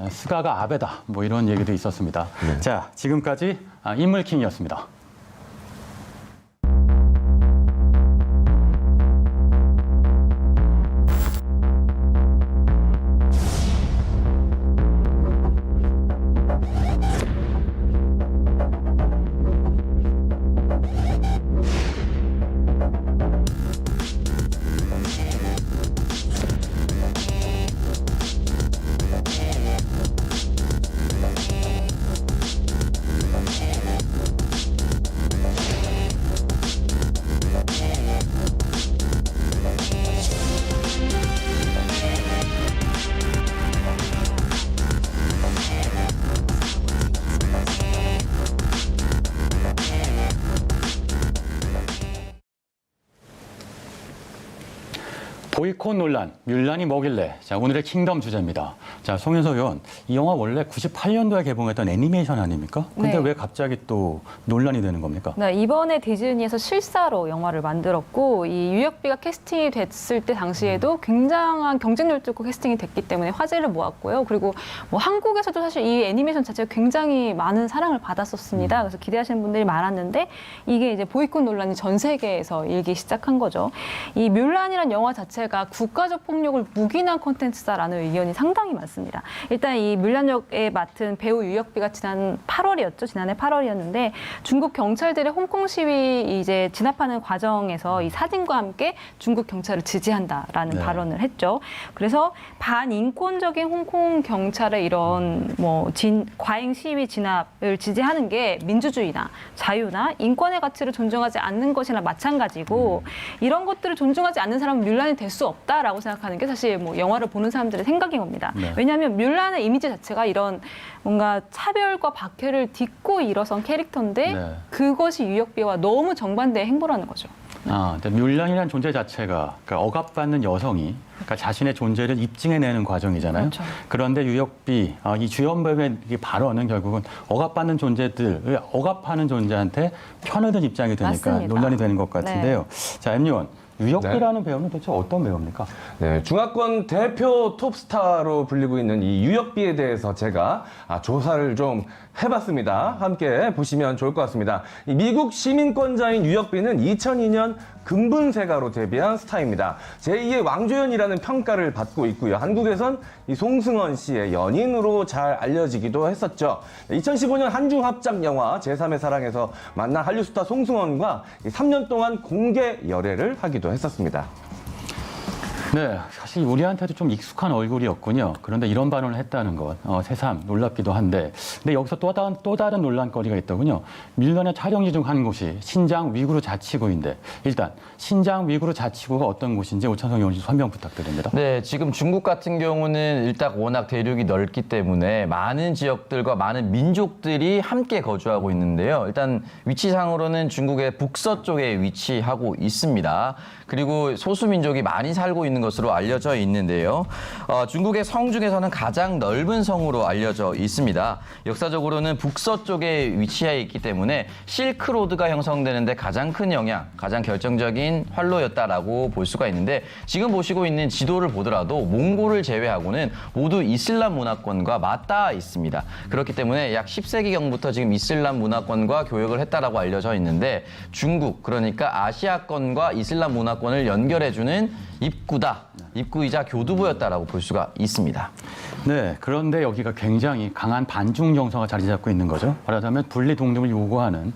스가가 아베다 뭐 이런 얘기도 있었습니다. 자, 지금까지 인물킹이었습니다. 보이콧 논란, 뮬란이 뭐길래? 자, 오늘의 킹덤 주제입니다. 자, 송윤서 의원, 이 영화 원래 98년도에 개봉했던 애니메이션 아닙니까? 근데 왜 갑자기 또 논란이 되는 겁니까? 네, 이번에 디즈니에서 실사로 영화를 만들었고 이 유혁비가 캐스팅이 됐을 때 당시에도 굉장한 경쟁률 뚫고 캐스팅이 됐기 때문에 화제를 모았고요. 그리고 뭐 한국에서도 사실 이 애니메이션 자체가 굉장히 많은 사랑을 받았었습니다. 그래서 기대하시는 분들이 많았는데 이게 이제 보이콧 논란이 전 세계에서 일기 시작한 거죠. 이 뮬란이라는 영화 자체가 국가적 폭력을 묵인한 콘텐츠다라는 의견이 상당히 많습니다. 일단 이 뮬란 역에 맡은 배우 유혁비가 지난해 8월이었는데 중국 경찰들의 홍콩 시위 이제 진압하는 과정에서 이 사진과 함께 중국 경찰을 지지한다라는 발언을 했죠. 그래서 반인권적인 홍콩 경찰의 이런 뭐 과잉 시위 진압을 지지하는 게 민주주의나 자유나 인권의 가치를 존중하지 않는 것이나 마찬가지고 이런 것들을 존중하지 않는 사람은 뮬란이 될 수 없다라고 생각하는 게 사실 뭐 영화를 보는 사람들의 생각인 겁니다. 왜냐하면 뮬란의 이미지 자체가 이런 뭔가 차별과 박해를 딛고 일어선 캐릭터인데 그것이 유혁비와 너무 정반대의 행보라는 거죠. 뮬란이라는 존재 자체가 그러니까 억압받는 여성이 그러니까 자신의 존재를 입증해내는 과정이잖아요. 그렇죠. 그런데 유혁비, 이 주연배우의 발언은 결국은 억압받는 존재들, 억압하는 존재한테 편을 든 입장이 되니까 맞습니다. 논란이 되는 것 같은데요. 자, 엠요원. 유혁비라는 배우는 도대체 어떤 배우입니까? 네, 중화권 대표 톱스타로 불리고 있는 이 유혁비에 대해서 제가 조사를 좀 해봤습니다. 함께 보시면 좋을 것 같습니다. 이 미국 시민권자인 유혁비는 2002년 금분세가로 데뷔한 스타입니다. 제2의 왕조연이라는 평가를 받고 있고요. 한국에선 이 송승헌 씨의 연인으로 잘 알려지기도 했었죠. 2015년 한중합작 영화 제3의 사랑에서 만난 한류 스타 송승헌과 3년 동안 공개 열애를 하기도 했었습니다. 네, 사실 우리한테도 좀 익숙한 얼굴이었군요. 그런데 이런 발언을 했다는 것, 새삼 놀랍기도 한데, 근데 여기서 또 다른 논란거리가 있더군요. 뮬란의 촬영지 중 한 곳이 신장 위구르 자치구인데, 일단 신장 위구르 자치구가 어떤 곳인지 오찬석 의원님 설명 부탁드립니다. 네, 지금 중국 같은 경우는 일단 워낙 대륙이 넓기 때문에 많은 지역들과 많은 민족들이 함께 거주하고 있는데요. 일단 위치상으로는 중국의 북서쪽에 위치하고 있습니다. 그리고 소수민족이 많이 살고 있는 것으로 알려져 있는데요. 중국의 성 중에서는 가장 넓은 성으로 알려져 있습니다. 역사적으로는 북서쪽에 위치해 있기 때문에 실크로드가 형성되는데 가장 큰 영향, 가장 결정적인 활로였다라고 볼 수가 있는데 지금 보시고 있는 지도를 보더라도 몽골을 제외하고는 모두 이슬람 문화권과 맞닿아 있습니다. 그렇기 때문에 약 10세기경부터 지금 이슬람 문화권과 교역을 했다라고 알려져 있는데 중국, 그러니까 아시아권과 이슬람 문화권을 연결해주는 입구이자 교두보였다라고 볼 수가 있습니다. 네, 그런데 여기가 굉장히 강한 반중 정서가 자리 잡고 있는 거죠. 말하자면 분리 독립을 요구하는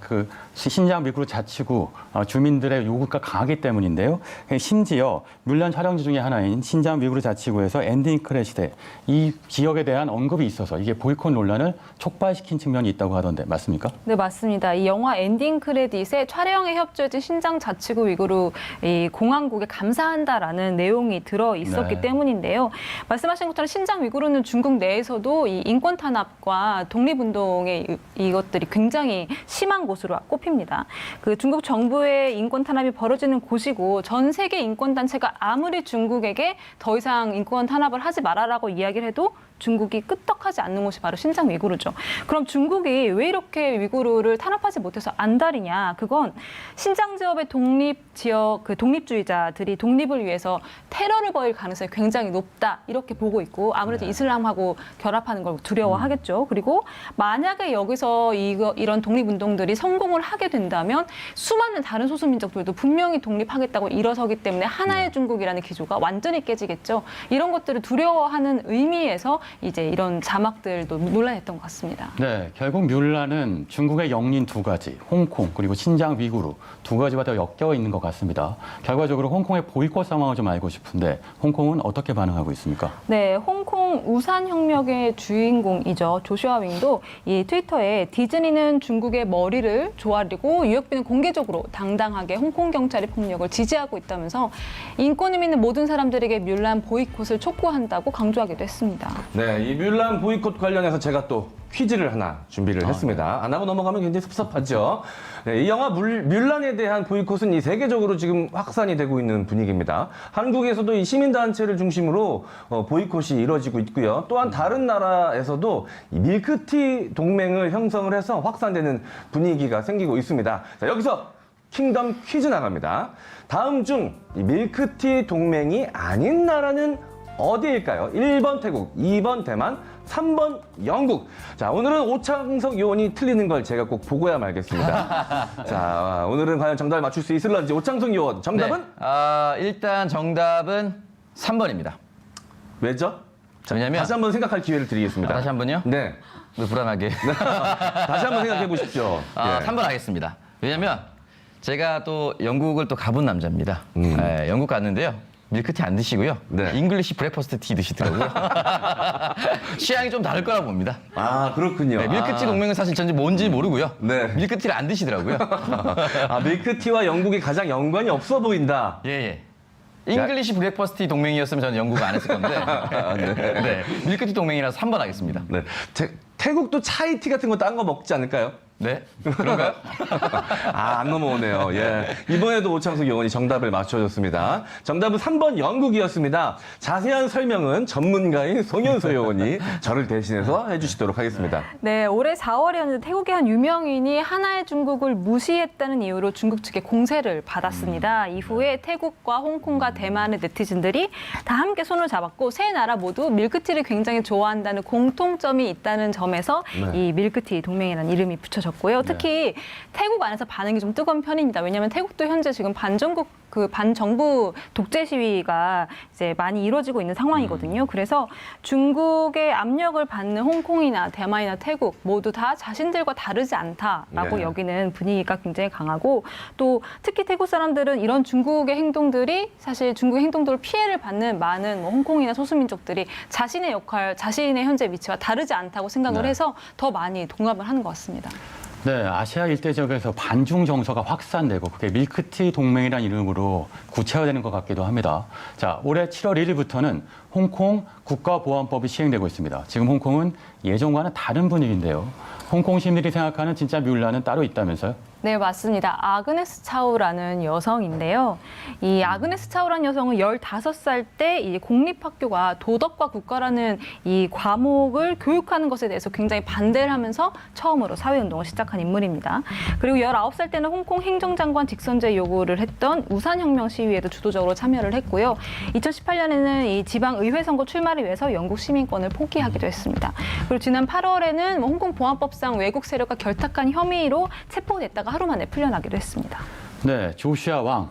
그 신장 위구르 자치구 주민들의 요구가 강하기 때문인데요. 심지어 뮬란 촬영지 중에 하나인 신장 위구르 자치구에서 엔딩 크레딧에 이 지역에 대한 언급이 있어서 이게 보이콧 논란을 촉발시킨 측면이 있다고 하던데 맞습니까? 네, 맞습니다. 이 영화 엔딩 크레딧에 촬영에 협조해준 신장 자치구 위구르 이 공화국에 감사한다라는 내용이 들어 있었기 때문인데요. 말씀하신 것처럼 신장 위구르는 중국 내에서도 이 인권 탄압과 독립운동의 이것들이 굉장히 심한 곳으로 꼽힙니다. 그 중국 정부의 인권 탄압이 벌어지는 곳이고 전 세계 인권 단체가 아무리 중국에게 더 이상 인권 탄압을 하지 말아라고 이야기를 해도 중국이 끄떡하지 않는 곳이 바로 신장 위구르죠. 그럼 중국이 왜 이렇게 위구르를 탄압하지 못해서 안달이냐? 그건 신장 지역의 독립주의자들이 독립을 위해서 테러를 벌일 가능성이 굉장히 높다 이렇게 보고 있고 아무래도 이슬람하고 결합하는 걸 두려워하겠죠. 그리고 만약에 여기서 이런 독립운동들이 성공을 하게 된다면 수많은 다른 소수민족들도 분명히 독립하겠다고 일어서기 때문에 하나의 중국이라는 기조가 완전히 깨지겠죠. 이런 것들을 두려워하는 의미에서 이제 이런 자막들도 논란했던 것 같습니다. 네, 결국 뮬란은 중국의 영린 두 가지, 홍콩 그리고 신장 위구르 두 가지와 더 엮여 있는 것 같습니다. 결과적으로 홍콩의 보이콧 상황을 좀 알고 싶은데 홍콩은 어떻게 반응하고 있습니까? 네, 홍콩 우산혁명의 주인공이죠. 조슈아 윙도 이 트위터에 디즈니는 중국의 머리를 조아리고 유역비는 공개적으로 당당하게 홍콩 경찰의 폭력을 지지하고 있다면서 인권을 믿는 모든 사람들에게 뮬란 보이콧을 촉구한다고 강조하기도 했습니다. 네, 이 뮬란 보이콧 관련해서 제가 또 퀴즈를 하나 준비를 했습니다. 안 하고 넘어가면 굉장히 섭섭하죠. 네, 이 영화 뮬란에 대한 보이콧은 이 세계적으로 지금 확산이 되고 있는 분위기입니다. 한국에서도 이 시민단체를 중심으로 보이콧이 이루어지고 있고요. 또한 다른 나라에서도 이 밀크티 동맹을 형성을 해서 확산되는 분위기가 생기고 있습니다. 자, 여기서 킹덤 퀴즈 나갑니다. 다음 중 이 밀크티 동맹이 아닌 나라는 어디일까요? 1번 태국, 2번 대만, 3번 영국. 자, 오늘은 오창석 요원이 틀리는 걸 제가 꼭 보고야 말겠습니다. 자, 오늘은 과연 정답을 맞출 수 있을런지 오창석 요원 정답은? 네. 일단 정답은 3번입니다. 왜죠? 자, 왜냐면 다시 한번 생각할 기회를 드리겠습니다. 다시 한 번요? 네. 왜 불안하게? 다시 한번 생각해 보십시오. 예. 3번 하겠습니다. 왜냐면 제가 또 영국을 또 가본 남자입니다. 네, 영국 갔는데요. 밀크티 안 드시고요. 네. 잉글리시 브레이퍼스트 티 드시더라고요. 취향이 좀 다를 거라고 봅니다. 아, 그렇군요. 네, 밀크티 동맹은 사실 전지 뭔지 모르고요. 네. 밀크티를 안 드시더라고요. 밀크티와 영국이 가장 연관이 없어 보인다. 예. 잉글리시 브레이퍼스트 동맹이었으면 저는 영국 안 했을 건데. 네. 밀크티 동맹이라서 3번 하겠습니다. 네. 태국도 차이티 같은 거 딴 거 먹지 않을까요? 네. 그런가요? 안 넘어오네요. 예. 이번에도 오창석 요원이 정답을 맞춰줬습니다. 정답은 3번 영국이었습니다. 자세한 설명은 전문가인 송현서 요원이 저를 대신해서 해주시도록 하겠습니다. 네, 올해 4월이었는데 태국의 한 유명인이 하나의 중국을 무시했다는 이유로 중국 측의 공세를 받았습니다. 이후에 태국과 홍콩과 대만의 네티즌들이 다 함께 손을 잡았고 세 나라 모두 밀크티를 굉장히 좋아한다는 공통점이 있다는 점에서 이 밀크티 동맹이라는 이름이 붙여졌습니다. 특히 태국 안에서 반응이 좀 뜨거운 편입니다. 왜냐하면 태국도 현재 지금 반정부 독재 시위가 이제 많이 이루어지고 있는 상황이거든요. 그래서 중국의 압력을 받는 홍콩이나 대만이나 태국 모두 다 자신들과 다르지 않다라고 여기는 분위기가 굉장히 강하고 또 특히 태국 사람들은 이런 중국의 행동들이 사실 중국의 행동들을 피해를 받는 많은 홍콩이나 소수민족들이 자신의 역할, 자신의 현재 위치와 다르지 않다고 생각을 해서 더 많이 동감을 하는 것 같습니다. 네, 아시아 일대 지역에서 반중 정서가 확산되고 그게 밀크티 동맹이라는 이름으로 구체화되는 것 같기도 합니다. 자, 올해 7월 1일부터는 홍콩 국가보안법이 시행되고 있습니다. 지금 홍콩은 예전과는 다른 분위기인데요. 홍콩 시민들이 생각하는 진짜 뮬란은 따로 있다면서요? 네, 맞습니다. 아그네스 차우라는 여성인데요. 이 아그네스 차우라는 여성은 15살 때 이 공립학교가 도덕과 국가라는 이 과목을 교육하는 것에 대해서 굉장히 반대를 하면서 처음으로 사회운동을 시작한 인물입니다. 그리고 19살 때는 홍콩 행정장관 직선제 요구를 했던 우산혁명 시위에도 주도적으로 참여를 했고요. 2018년에는 이 지방의회 선거 출마를 위해서 영국 시민권을 포기하기도 했습니다. 그리고 지난 8월에는 홍콩 보안법상 외국 세력과 결탁한 혐의로 체포됐다가 하루 만에 풀려나기도 했습니다. 네, 조슈아 왕,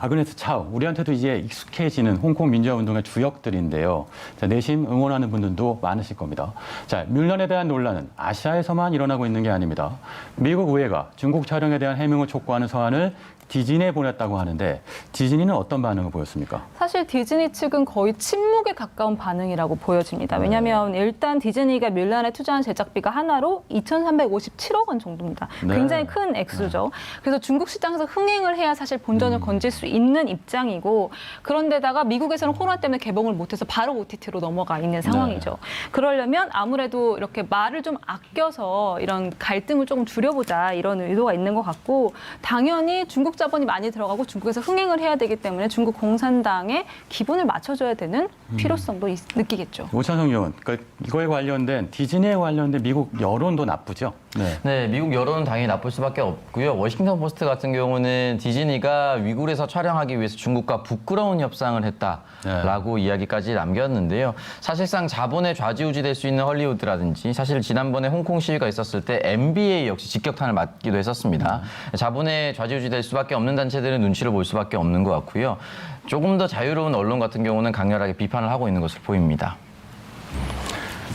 아그네스 차우, 우리한테도 이제 익숙해지는 홍콩 민주화운동의 주역들인데요. 자, 내심 응원하는 분들도 많으실 겁니다. 자, 뮬란에 대한 논란은 아시아에서만 일어나고 있는 게 아닙니다. 미국 의회가 중국 촬영에 대한 해명을 촉구하는 서한을 디즈니에 보냈다고 하는데 디즈니는 어떤 반응을 보였습니까? 사실 디즈니 측은 거의 침묵에 가까운 반응이라고 보여집니다. 왜냐하면 일단 디즈니가 뮬란에 투자한 제작비가 하나로 2,357억 원 정도입니다. 네. 굉장히 큰 액수죠. 그래서 중국 시장에서 흥행을 해야 사실 본전을 건질 수 있는 입장이고 그런데다가 미국에서는 코로나 때문에 개봉을 못해서 바로 OTT로 넘어가 있는 상황이죠. 그러려면 아무래도 이렇게 말을 좀 아껴서 이런 갈등을 조금 줄여보자 이런 의도가 있는 것 같고 당연히 중국 미국 자본이 많이 들어가고 중국에서 흥행을 해야 되기 때문에 중국 공산당의 기분을 맞춰줘야 되는 필요성도 느끼겠죠. 오찬성 의원, 그러니까 이거에 관련된 디즈니에 관련된 미국 여론도 나쁘죠. 네. 네, 미국 여론은 당연히 나쁠 수밖에 없고요. 워싱턴 포스트 같은 경우는 디즈니가 위굴에서 촬영하기 위해서 중국과 부끄러운 협상을 했다라고 이야기까지 남겼는데요. 사실상 자본의 좌지우지 될 수 있는 헐리우드라든지 사실 지난번에 홍콩 시위가 있었을 때 NBA 역시 직격탄을 맞기도 했었습니다. 자본의 좌지우지 될 수밖에 없는 단체들은 눈치를 볼 수밖에 없는 것 같고요. 조금 더 자유로운 언론 같은 경우는 강렬하게 비판을 하고 있는 것으로 보입니다.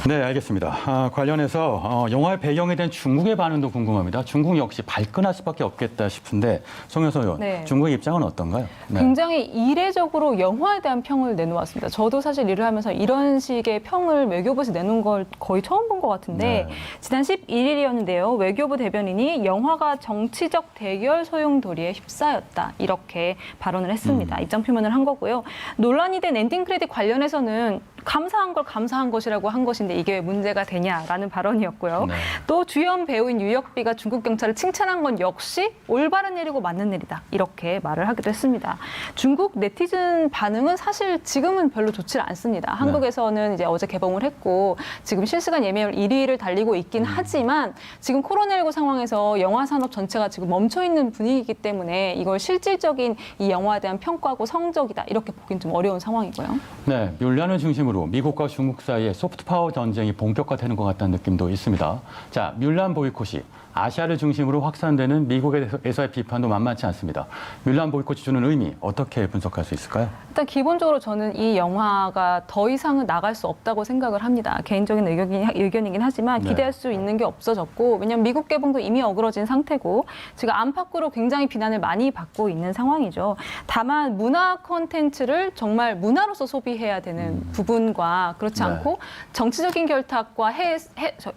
네, 알겠습니다. 관련해서 영화의 배경이 된 중국의 반응도 궁금합니다. 중국 역시 발끈할 수밖에 없겠다 싶은데 송현석 의원, 네. 중국의 입장은 어떤가요? 네. 굉장히 이례적으로 영화에 대한 평을 내놓았습니다. 저도 사실 일을 하면서 이런 식의 평을 외교부에서 내놓은 걸 거의 처음 본 것 같은데 네. 지난 11일이었는데요. 외교부 대변인이 영화가 정치적 대결 소용돌이에 휩싸였다. 이렇게 발언을 했습니다. 입장 표명을 한 거고요. 논란이 된 엔딩 크레딧 관련해서는 감사한 걸 감사한 것이라고 한 것인데 이게 왜 문제가 되냐라는 발언이었고요. 네. 또 주연 배우인 유혁비가 중국 경찰을 칭찬한 건 역시 올바른 일이고 맞는 일이다. 이렇게 말을 하기도 했습니다. 중국 네티즌 반응은 사실 지금은 별로 좋지 않습니다. 한국에서는 이제 어제 개봉을 했고 지금 실시간 예매율 1위를 달리고 있긴 하지만 지금 코로나19 상황에서 영화 산업 전체가 지금 멈춰 있는 분위기이기 때문에 이걸 실질적인 이 영화에 대한 평가고 성적이다. 이렇게 보긴 좀 어려운 상황이고요. 네, 뮬란을 중심으로 미국과 중국 사이에 소프트 파워 전쟁이 본격화되는 것 같다는 느낌도 있습니다. 자, 뮬란 보이콧이 아시아를 중심으로 확산되는 미국에서의 비판도 만만치 않습니다. 뮬란 보이콧이 주는 의미 어떻게 분석할 수 있을까요? 일단 기본적으로 저는 이 영화가 더 이상은 나갈 수 없다고 생각을 합니다. 개인적인 의견이긴 하지만 네. 기대할 수 있는 게 없어졌고 왜냐하면 미국 개봉도 이미 어그러진 상태고 지금 안팎으로 굉장히 비난을 많이 받고 있는 상황이죠. 다만 문화 콘텐츠를 정말 문화로서 소비해야 되는 부분과 그렇지 네. 않고 정치적인 결탁과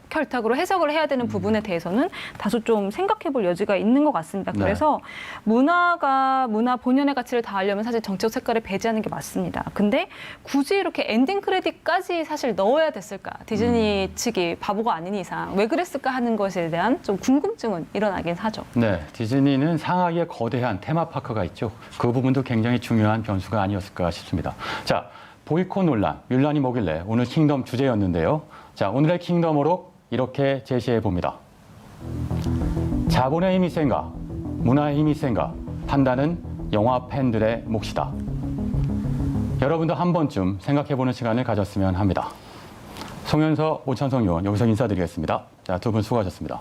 결탁으로 해석을 해야 되는 부분에 대해서는 다소 좀 생각해 볼 여지가 있는 것 같습니다. 네. 그래서 문화 본연의 가치를 다하려면 사실 정치적 색깔을 배제하는 게 맞습니다. 근데 굳이 이렇게 엔딩 크레딧까지 사실 넣어야 됐을까? 디즈니 측이 바보가 아닌 이상 왜 그랬을까 하는 것에 대한 좀 궁금증은 일어나긴 하죠. 네, 디즈니는 상하이에 거대한 테마파크가 있죠. 그 부분도 굉장히 중요한 변수가 아니었을까 싶습니다. 자, 보이콧 논란, 뮬란이 뭐길래 오늘 킹덤 주제였는데요. 자, 오늘의 킹덤으로 이렇게 제시해 봅니다. 자본의 힘이 센가, 문화의 힘이 센가 판단은 영화 팬들의 몫이다. 여러분도 한 번쯤 생각해보는 시간을 가졌으면 합니다. 송현석, 오찬성 의원 여기서 인사드리겠습니다. 자, 두 분 수고하셨습니다.